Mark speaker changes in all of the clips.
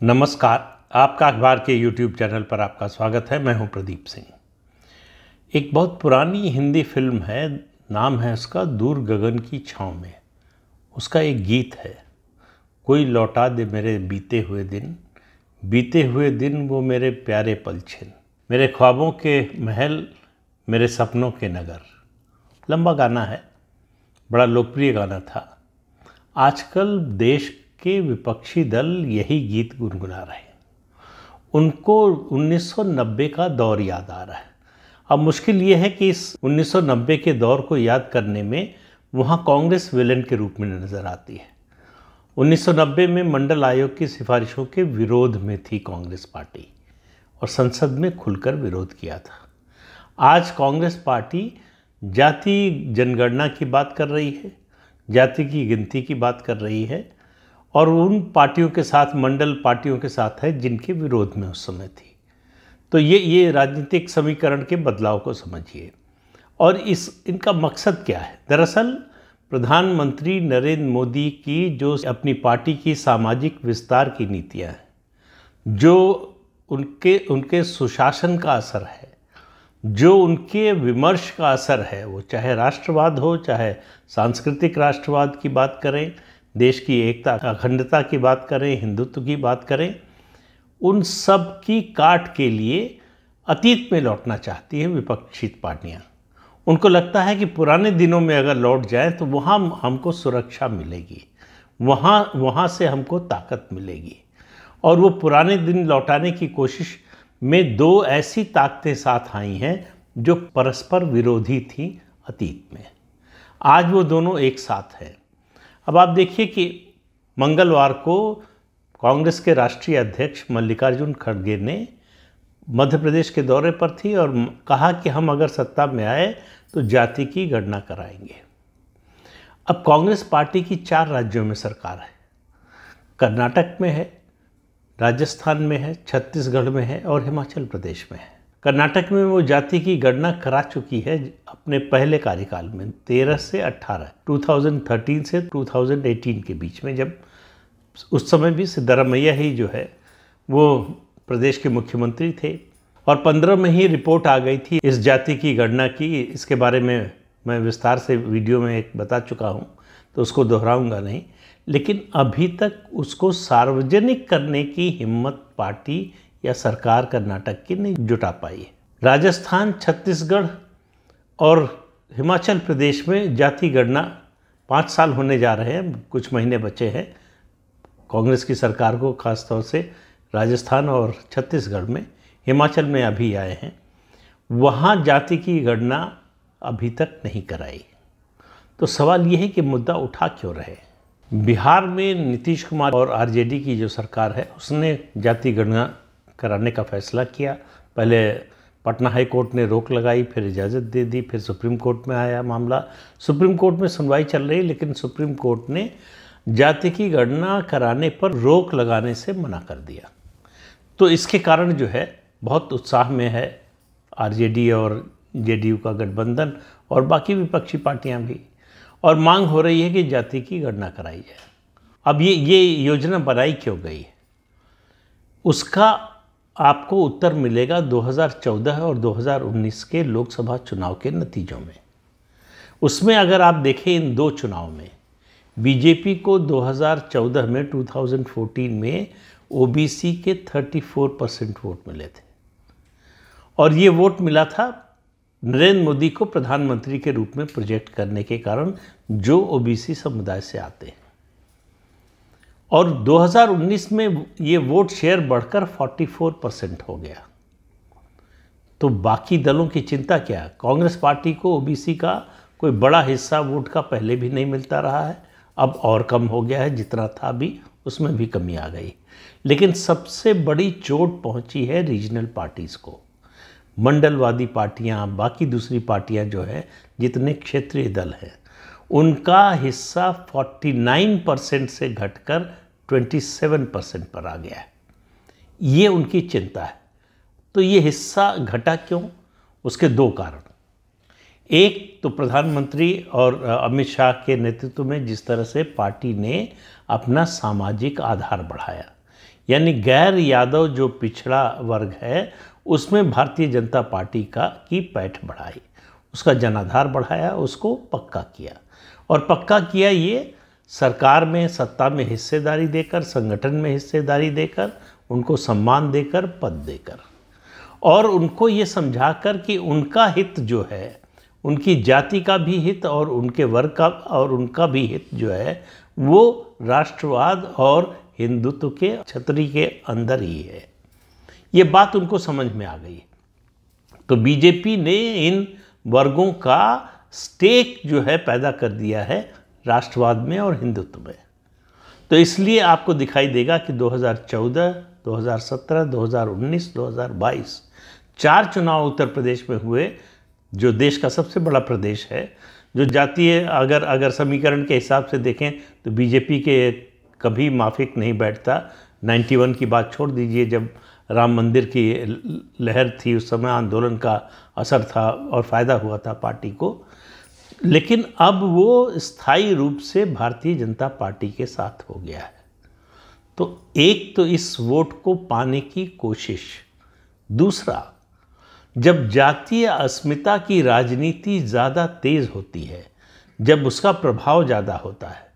Speaker 1: नमस्कार। आपका अखबार के YouTube चैनल पर आपका स्वागत है। मैं हूं प्रदीप सिंह। एक बहुत पुरानी हिंदी फिल्म है, नाम है उसका दूर गगन की छाँव में। उसका एक गीत है, कोई लौटा दे मेरे बीते हुए दिन वो मेरे प्यारे पल छिन, मेरे ख्वाबों के महल, मेरे सपनों के नगर। लंबा गाना है, बड़ा लोकप्रिय गाना था। आजकल देश के विपक्षी दल यही गीत गुनगुना रहे हैं। उनको 1990 का दौर याद आ रहा है। अब मुश्किल ये है कि इस 1990 के दौर को याद करने में वहाँ कांग्रेस विलेन के रूप में नज़र आती है। 1990 में मंडल आयोग की सिफारिशों के विरोध में थी कांग्रेस पार्टी और संसद में खुलकर विरोध किया था। आज कांग्रेस पार्टी जाति जनगणना की बात कर रही है, जाति की गिनती की बात कर रही है और उन पार्टियों के साथ, मंडल पार्टियों के साथ है जिनके विरोध में उस समय थी। तो ये राजनीतिक समीकरण के बदलाव को समझिए। और इनका मकसद क्या है? दरअसल प्रधानमंत्री नरेंद्र मोदी की जो अपनी पार्टी की सामाजिक विस्तार की नीतियां हैं, जो उनके सुशासन का असर है, जो उनके विमर्श का असर है, वो चाहे राष्ट्रवाद हो, चाहे सांस्कृतिक राष्ट्रवाद की बात करें, देश की एकता अखंडता की बात करें, हिंदुत्व की बात करें, उन सब की काट के लिए अतीत में लौटना चाहती है विपक्षी पार्टियां। उनको लगता है कि पुराने दिनों में अगर लौट जाएं तो वहाँ हमको सुरक्षा मिलेगी, वहाँ से हमको ताकत मिलेगी। और वो पुराने दिन लौटाने की कोशिश में दो ऐसी ताकतें साथ आई हैं जो परस्पर विरोधी थीं अतीत में। आज वो दोनों एक साथ हैं। अब आप देखिए कि मंगलवार को कांग्रेस के राष्ट्रीय अध्यक्ष मल्लिकार्जुन खड़गे ने मध्य प्रदेश के दौरे पर थी और कहा कि हम अगर सत्ता में आए तो जाति की गणना कराएंगे। अब कांग्रेस पार्टी की 4 राज्यों में सरकार है। कर्नाटक में है, राजस्थान में है, छत्तीसगढ़ में है और हिमाचल प्रदेश में है। कर्नाटक में वो जाति की गणना करा चुकी है अपने पहले कार्यकाल में, 13 से 18, 2013 से 2018 के बीच में, जब उस समय भी सिद्धरामैया ही जो है वो प्रदेश के मुख्यमंत्री थे। और 15 में ही रिपोर्ट आ गई थी इस जाति की गणना की। इसके बारे में मैं विस्तार से वीडियो में एक बता चुका हूँ, तो उसको दोहराऊंगा नहीं। लेकिन अभी तक उसको सार्वजनिक करने की हिम्मत पार्टी या सरकार कर्नाटक की नहीं जुटा पाई है। राजस्थान, छत्तीसगढ़ और हिमाचल प्रदेश में जाति गणना 5 साल होने जा रहे हैं, कुछ महीने बचे हैं कांग्रेस की सरकार को, खासतौर से राजस्थान और छत्तीसगढ़ में। हिमाचल में अभी आए हैं, वहाँ जाति की गणना अभी तक नहीं कराई। तो सवाल ये है कि मुद्दा उठा क्यों रहे? बिहार में नीतीश कुमार और आरजेडी की जो सरकार है उसने जाति गणना कराने का फैसला किया। पहले पटना हाई कोर्ट ने रोक लगाई, फिर इजाज़त दे दी, फिर सुप्रीम कोर्ट में आया मामला। सुप्रीम कोर्ट में सुनवाई चल रही, लेकिन सुप्रीम कोर्ट ने जाति की गणना कराने पर रोक लगाने से मना कर दिया। तो इसके कारण जो है बहुत उत्साह में है आरजेडी और जेडीयू का गठबंधन और बाकी विपक्षी पार्टियां भी, और मांग हो रही है कि जाति की गणना कराई जाए। अब ये योजना बनाई क्यों गई है, उसका आपको उत्तर मिलेगा 2014 और 2019 के लोकसभा चुनाव के नतीजों में। उसमें अगर आप देखें इन 2 चुनाव में, बीजेपी को 2014 में 2014 में ओबीसी के 34% वोट मिले थे और ये वोट मिला था नरेंद्र मोदी को प्रधानमंत्री के रूप में प्रोजेक्ट करने के कारण, जो ओबीसी समुदाय से आते हैं। और 2019 में ये वोट शेयर बढ़कर 44% हो गया। तो बाकी दलों की चिंता क्या? कांग्रेस पार्टी को ओबीसी का कोई बड़ा हिस्सा वोट का पहले भी नहीं मिलता रहा है, अब और कम हो गया है, जितना था भी उसमें भी कमी आ गई। लेकिन सबसे बड़ी चोट पहुंची है रीजनल पार्टीज़ को। मंडलवादी पार्टियां, बाकी दूसरी पार्टियां जो है, जितने क्षेत्रीय दल हैं, उनका हिस्सा 49% से घटकर 27% पर आ गया है। ये उनकी चिंता है। तो ये हिस्सा घटा क्यों? उसके 2 कारण। एक तो प्रधानमंत्री और अमित शाह के नेतृत्व में जिस तरह से पार्टी ने अपना सामाजिक आधार बढ़ाया, यानी गैर यादव जो पिछड़ा वर्ग है उसमें भारतीय जनता पार्टी की पैठ बढ़ाई, उसका जनाधार बढ़ाया, उसको पक्का किया। और पक्का किया ये सरकार में, सत्ता में हिस्सेदारी देकर, संगठन में हिस्सेदारी देकर, उनको सम्मान देकर, पद देकर, और उनको ये समझाकर कि उनका हित जो है, उनकी जाति का भी हित और उनके वर्ग का और उनका भी हित जो है वो राष्ट्रवाद और हिंदुत्व के छतरी के अंदर ही है। ये बात उनको समझ में आ गई। तो बीजेपी ने इन वर्गों का स्टेक जो है पैदा कर दिया है राष्ट्रवाद में और हिंदुत्व में। तो इसलिए आपको दिखाई देगा कि 2014, 2017, 2019, 2022 4 चुनाव उत्तर प्रदेश में हुए, जो देश का सबसे बड़ा प्रदेश है, जो जातीय अगर समीकरण के हिसाब से देखें तो बीजेपी के कभी माफिक नहीं बैठता। 91 की बात छोड़ दीजिए, जब राम मंदिर की लहर थी उस समय आंदोलन का असर था और फ़ायदा हुआ था पार्टी को, लेकिन अब वो स्थायी रूप से भारतीय जनता पार्टी के साथ हो गया है। तो एक तो इस वोट को पाने की कोशिश, दूसरा जब जातीय अस्मिता की राजनीति ज़्यादा तेज़ होती है, जब उसका प्रभाव ज़्यादा होता है,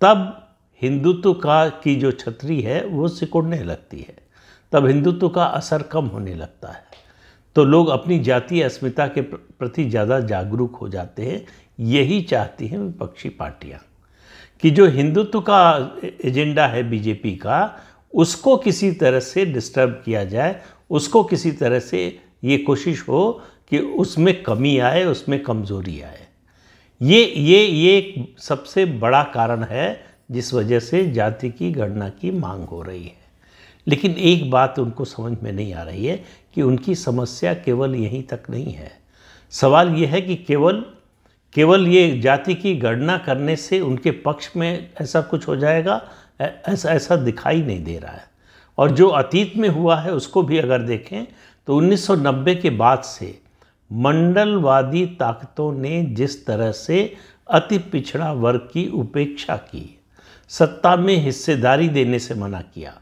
Speaker 1: तब हिंदुत्व की जो छतरी है वो सिकुड़ने लगती है, तब हिंदुत्व का असर कम होने लगता है। तो लोग अपनी जातीय अस्मिता के प्रति ज़्यादा जागरूक हो जाते हैं। यही चाहती हैं विपक्षी पार्टियां कि जो हिंदुत्व का एजेंडा है बीजेपी का, उसको किसी तरह से डिस्टर्ब किया जाए, उसको किसी तरह से ये कोशिश हो कि उसमें कमी आए, उसमें कमज़ोरी आए। ये एक सबसे बड़ा कारण है जिस वजह से जाति की गणना की मांग हो रही है। लेकिन एक बात उनको समझ में नहीं आ रही है कि उनकी समस्या केवल यहीं तक नहीं है। सवाल ये है कि केवल ये जाति की गणना करने से उनके पक्ष में ऐसा कुछ हो जाएगा, ऐसा दिखाई नहीं दे रहा है। और जो अतीत में हुआ है उसको भी अगर देखें तो 1990 के बाद से मंडलवादी ताकतों ने जिस तरह से अति पिछड़ा वर्ग की उपेक्षा की, सत्ता में हिस्सेदारी देने से मना किया,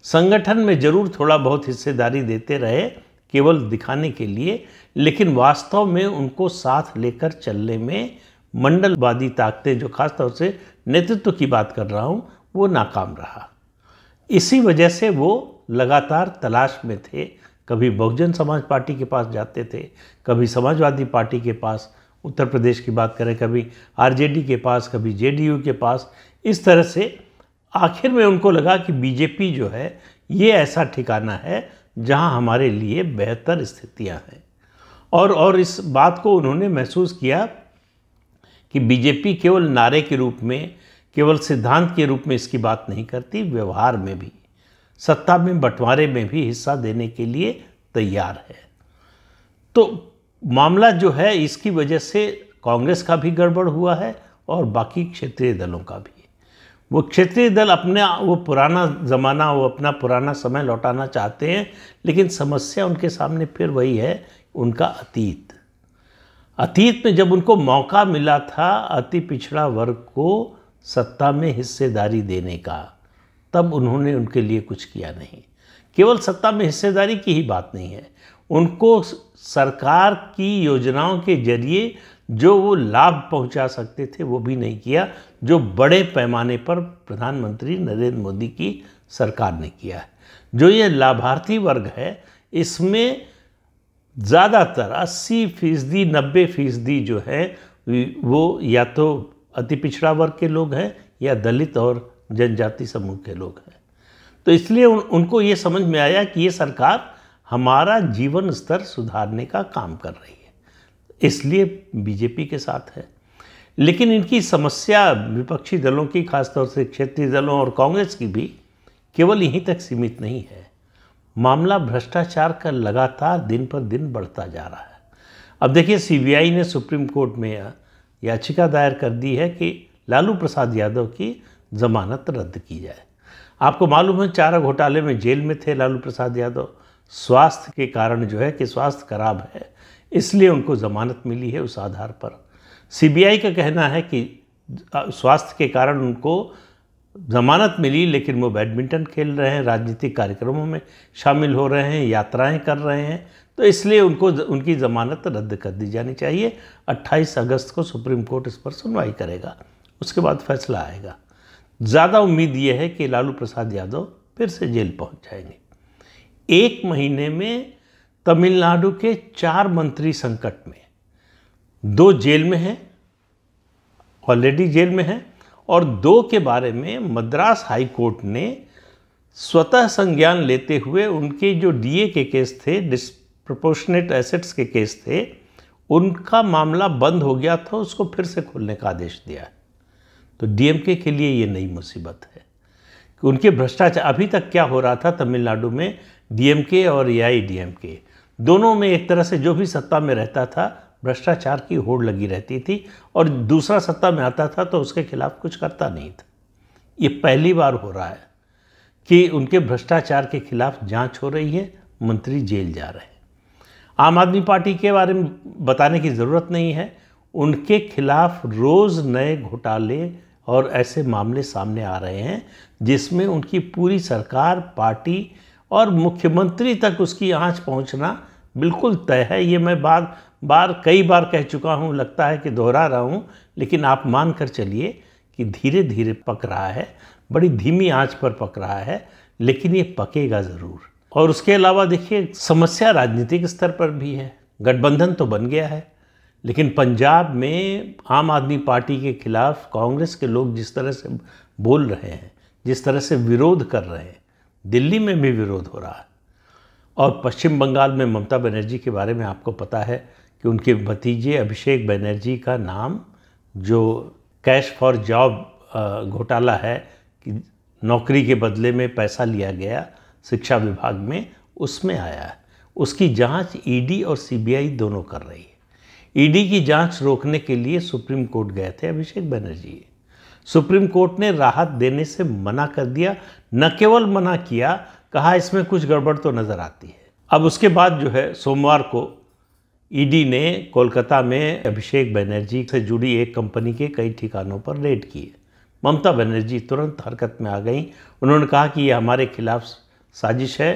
Speaker 1: संगठन में जरूर थोड़ा बहुत हिस्सेदारी देते रहे केवल दिखाने के लिए, लेकिन वास्तव में उनको साथ लेकर चलने में मंडलवादी ताकतें, जो खासतौर से नेतृत्व की बात कर रहा हूँ, वो नाकाम रहा। इसी वजह से वो लगातार तलाश में थे। कभी बहुजन समाज पार्टी के पास जाते थे, कभी समाजवादी पार्टी के पास, उत्तर प्रदेश की बात करें, कभी आरजेडी के पास, कभी जेडीयू के पास। इस तरह से आखिर में उनको लगा कि बीजेपी जो है ये ऐसा ठिकाना है जहां हमारे लिए बेहतर स्थितियां हैं। और इस बात को उन्होंने महसूस किया कि बीजेपी केवल नारे के रूप में, केवल सिद्धांत के रूप में इसकी बात नहीं करती, व्यवहार में भी, सत्ता में बंटवारे में भी हिस्सा देने के लिए तैयार है। तो मामला जो है इसकी वजह से कांग्रेस का भी गड़बड़ हुआ है और बाकी क्षेत्रीय दलों का भी। वो क्षेत्रीय दल वो पुराना ज़माना, वो अपना पुराना समय लौटाना चाहते हैं, लेकिन समस्या उनके सामने फिर वही है, उनका अतीत में जब उनको मौका मिला था अति पिछड़ा वर्ग को सत्ता में हिस्सेदारी देने का, तब उन्होंने उनके लिए कुछ किया नहीं। केवल सत्ता में हिस्सेदारी की ही बात नहीं है, उनको सरकार की योजनाओं के जरिए जो वो लाभ पहुंचा सकते थे वो भी नहीं किया, जो बड़े पैमाने पर प्रधानमंत्री नरेंद्र मोदी की सरकार ने किया है। जो ये लाभार्थी वर्ग है, इसमें ज़्यादातर 80%, 90% जो है वो या तो अति पिछड़ा वर्ग के लोग हैं या दलित और जनजाति समूह के लोग हैं। तो इसलिए उनको ये समझ में आया कि ये सरकार हमारा जीवन स्तर सुधारने का काम कर रही है, इसलिए बीजेपी के साथ है। लेकिन इनकी समस्या विपक्षी दलों की, खासतौर से क्षेत्रीय दलों और कांग्रेस की भी, केवल यहीं तक सीमित नहीं है। मामला भ्रष्टाचार का लगातार दिन पर दिन बढ़ता जा रहा है। अब देखिए, सीबीआई ने सुप्रीम कोर्ट में याचिका दायर कर दी है कि लालू प्रसाद यादव की ज़मानत रद्द की जाए। आपको मालूम है, चारा घोटाले में जेल में थे लालू प्रसाद यादव। स्वास्थ्य के कारण जो है कि स्वास्थ्य खराब है, इसलिए उनको ज़मानत मिली है। उस आधार पर सीबीआई का कहना है कि स्वास्थ्य के कारण उनको ज़मानत मिली, लेकिन वो बैडमिंटन खेल रहे हैं, राजनीतिक कार्यक्रमों में शामिल हो रहे हैं, यात्राएं कर रहे हैं, तो इसलिए उनकी ज़मानत रद्द कर दी जानी चाहिए। 28 अगस्त को सुप्रीम कोर्ट इस पर सुनवाई करेगा, उसके बाद फैसला आएगा। ज़्यादा उम्मीद ये है कि लालू प्रसाद यादव फिर से जेल पहुंच जाएंगे। 1 महीने में तमिलनाडु के 4 मंत्री संकट में, 2 जेल में हैं, ऑलरेडी जेल में हैं, और 2 के बारे में मद्रास हाई कोर्ट ने स्वतः संज्ञान लेते हुए उनके जो डीए के केस थे, डिस्प्रोपोर्शनेट एसेट्स के केस थे, उनका मामला बंद हो गया था, उसको फिर से खोलने का आदेश दिया है। तो डीएमके के लिए ये नई मुसीबत है कि उनके भ्रष्टाचार, अभी तक क्या हो रहा था तमिलनाडु में, डीएमके और एआईडीएमके दोनों में एक तरह से जो भी सत्ता में रहता था भ्रष्टाचार की होड़ लगी रहती थी, और दूसरा सत्ता में आता था तो उसके खिलाफ कुछ करता नहीं था। ये पहली बार हो रहा है कि उनके भ्रष्टाचार के खिलाफ जांच हो रही है, मंत्री जेल जा रहे हैं। आम आदमी पार्टी के बारे में बताने की ज़रूरत नहीं है, उनके खिलाफ रोज़ नए घोटाले और ऐसे मामले सामने आ रहे हैं जिसमें उनकी पूरी सरकार, पार्टी और मुख्यमंत्री तक उसकी आंच पहुंचना बिल्कुल तय है। ये मैं कई बार कह चुका हूं, लगता है कि दोहरा रहा हूं, लेकिन आप मान कर चलिए कि धीरे धीरे पक रहा है, बड़ी धीमी आंच पर पक रहा है, लेकिन ये पकेगा ज़रूर। और उसके अलावा देखिए, समस्या राजनीतिक स्तर पर भी है। गठबंधन तो बन गया है, लेकिन पंजाब में आम आदमी पार्टी के खिलाफ कांग्रेस के लोग जिस तरह से बोल रहे हैं, जिस तरह से विरोध कर रहे हैं, दिल्ली में भी विरोध हो रहा है। और पश्चिम बंगाल में ममता बनर्जी के बारे में आपको पता है कि उनके भतीजे अभिषेक बनर्जी का नाम, जो कैश फॉर जॉब घोटाला है कि नौकरी के बदले में पैसा लिया गया शिक्षा विभाग में, उसमें आया है। उसकी जांच ईडी और सीबीआई दोनों कर रही है। ईडी की जांच रोकने के लिए सुप्रीम कोर्ट गए थे अभिषेक बनर्जी। सुप्रीम कोर्ट ने राहत देने से मना कर दिया, न केवल मना किया, कहा इसमें कुछ गड़बड़ तो नज़र आती है। अब उसके बाद जो है, सोमवार को ईडी ने कोलकाता में अभिषेक बनर्जी से जुड़ी एक कंपनी के कई ठिकानों पर रेड किए। ममता बनर्जी तुरंत हरकत में आ गई। उन्होंने कहा कि ये हमारे खिलाफ साजिश है,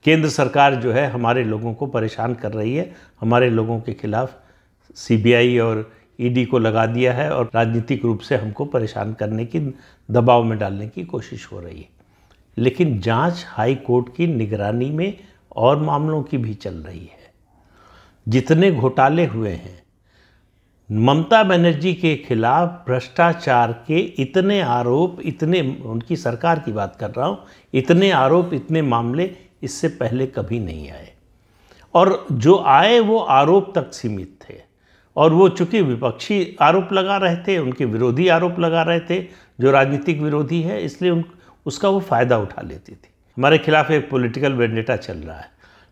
Speaker 1: केंद्र सरकार जो है हमारे लोगों को परेशान कर रही है, हमारे लोगों के खिलाफ सीबीआई और ईडी को लगा दिया है और राजनीतिक रूप से हमको परेशान करने की, दबाव में डालने की कोशिश हो रही है। लेकिन जांच हाई कोर्ट की निगरानी में और मामलों की भी चल रही है। जितने घोटाले हुए हैं, ममता बनर्जी के खिलाफ भ्रष्टाचार के इतने आरोप, इतने, उनकी सरकार की बात कर रहा हूँ, इतने आरोप, इतने मामले इससे पहले कभी नहीं आए। और जो आए वो आरोप तक सीमित थे, और वो चूँकि विपक्षी आरोप लगा रहे थे, उनके विरोधी आरोप लगा रहे थे, जो राजनीतिक विरोधी है, इसलिए उसका वो फ़ायदा उठा लेती थी। हमारे खिलाफ एक पॉलिटिकल वेंडेटा चल रहा है,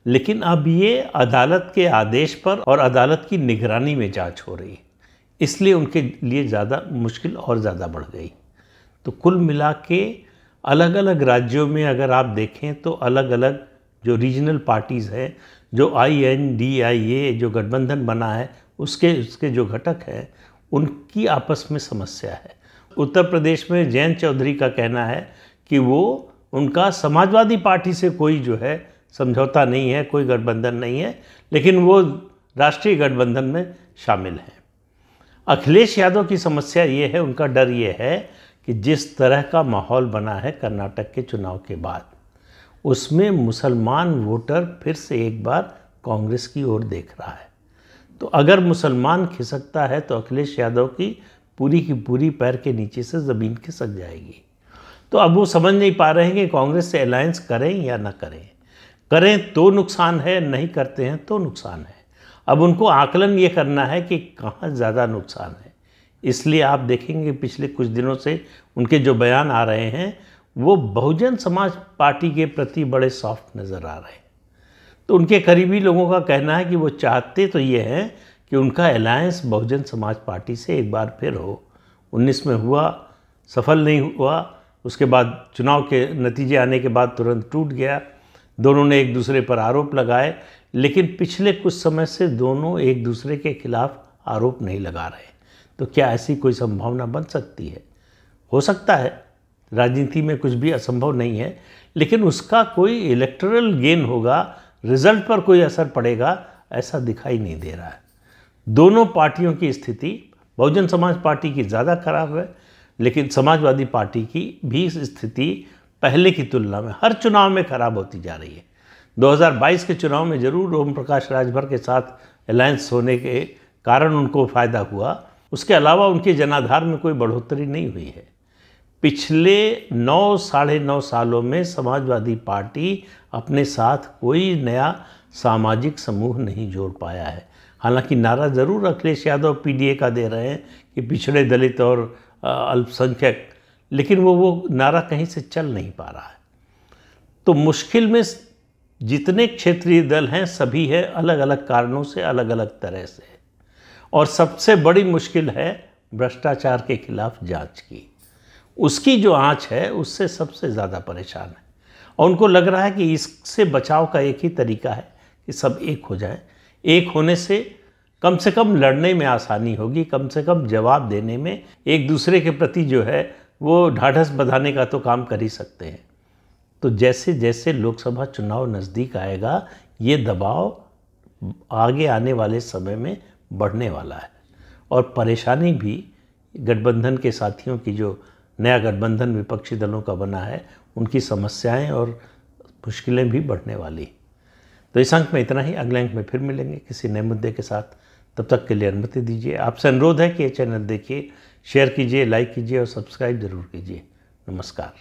Speaker 1: लेकिन अब ये अदालत के आदेश पर और अदालत की निगरानी में जांच हो रही है, इसलिए उनके लिए ज़्यादा मुश्किल और ज़्यादा बढ़ गई। तो कुल मिला के अलग अलग राज्यों में अगर आप देखें तो अलग अलग जो रीजनल पार्टीज़ हैं, जो INDIA जो गठबंधन बना है, उसके जो घटक हैं, उनकी आपस में समस्या है। उत्तर प्रदेश में जयंत चौधरी का कहना है कि उनका समाजवादी पार्टी से कोई जो है समझौता नहीं है, कोई गठबंधन नहीं है, लेकिन वो राष्ट्रीय गठबंधन में शामिल हैं। अखिलेश यादव की समस्या ये है, उनका डर ये है कि जिस तरह का माहौल बना है कर्नाटक के चुनाव के बाद, उसमें मुसलमान वोटर फिर से एक बार कांग्रेस की ओर देख रहा है। तो अगर मुसलमान खिसकता है तो अखिलेश यादव की पूरी पैर के नीचे से ज़मीन खिसक जाएगी। तो अब वो समझ नहीं पा रहे हैं कि कांग्रेस से अलायंस करें या ना करें। करें तो नुकसान है, नहीं करते हैं तो नुकसान है। अब उनको आकलन ये करना है कि कहाँ ज़्यादा नुकसान है। इसलिए आप देखेंगे पिछले कुछ दिनों से उनके जो बयान आ रहे हैं, वो बहुजन समाज पार्टी के प्रति बड़े सॉफ्ट नज़र आ रहे हैं। तो उनके करीबी लोगों का कहना है कि वो चाहते तो ये हैं कि उनका अलायंस बहुजन समाज पार्टी से एक बार फिर हो। 19 में हुआ, सफल नहीं हुआ, उसके बाद चुनाव के नतीजे आने के बाद तुरंत टूट गया। दोनों ने एक दूसरे पर आरोप लगाए, लेकिन पिछले कुछ समय से दोनों एक दूसरे के खिलाफ आरोप नहीं लगा रहे। तो क्या ऐसी कोई संभावना बन सकती है? हो सकता है, राजनीति में कुछ भी असंभव नहीं है, लेकिन उसका कोई इलेक्टोरल गेन होगा, रिजल्ट पर कोई असर पड़ेगा, ऐसा दिखाई नहीं दे रहा है। दोनों पार्टियों की स्थिति, बहुजन समाज पार्टी की ज़्यादा खराब है, लेकिन समाजवादी पार्टी की भी स्थिति पहले की तुलना में हर चुनाव में खराब होती जा रही है। 2022 के चुनाव में जरूर ओम प्रकाश राजभर के साथ अलायंस होने के कारण उनको फ़ायदा हुआ, उसके अलावा उनके जनाधार में कोई बढ़ोतरी नहीं हुई है। पिछले 9 साढ़े 9 सालों में समाजवादी पार्टी अपने साथ कोई नया सामाजिक समूह नहीं जोड़ पाया है। हालांकि नारा ज़रूर अखिलेश यादव पीडीए का दे रहे हैं कि पिछड़े, दलित और अल्पसंख्यक, लेकिन वो नारा कहीं से चल नहीं पा रहा है। तो मुश्किल में जितने क्षेत्रीय दल हैं सभी है अलग अलग कारणों से, अलग अलग तरह से, और सबसे बड़ी मुश्किल है भ्रष्टाचार के खिलाफ जांच की। उसकी जो आंच है उससे सबसे ज़्यादा परेशान है, और उनको लग रहा है कि इससे बचाव का एक ही तरीका है कि सब एक हो जाए। एक होने से कम लड़ने में आसानी होगी, कम से कम जवाब देने में, एक दूसरे के प्रति जो है वो ढाढ़स बंधाने का तो काम कर ही सकते हैं। तो जैसे जैसे लोकसभा चुनाव नज़दीक आएगा, ये दबाव आगे आने वाले समय में बढ़ने वाला है, और परेशानी भी गठबंधन के साथियों की, जो नया गठबंधन विपक्षी दलों का बना है, उनकी समस्याएं और मुश्किलें भी बढ़ने वाली। तो इस अंक में इतना ही। अगले अंक में फिर मिलेंगे किसी नए मुद्दे के साथ। तब तक के लिए अनुमति दीजिए। आपसे अनुरोध है कि ये चैनल देखिए, शेयर कीजिए, लाइक कीजिए और सब्सक्राइब जरूर कीजिए। नमस्कार।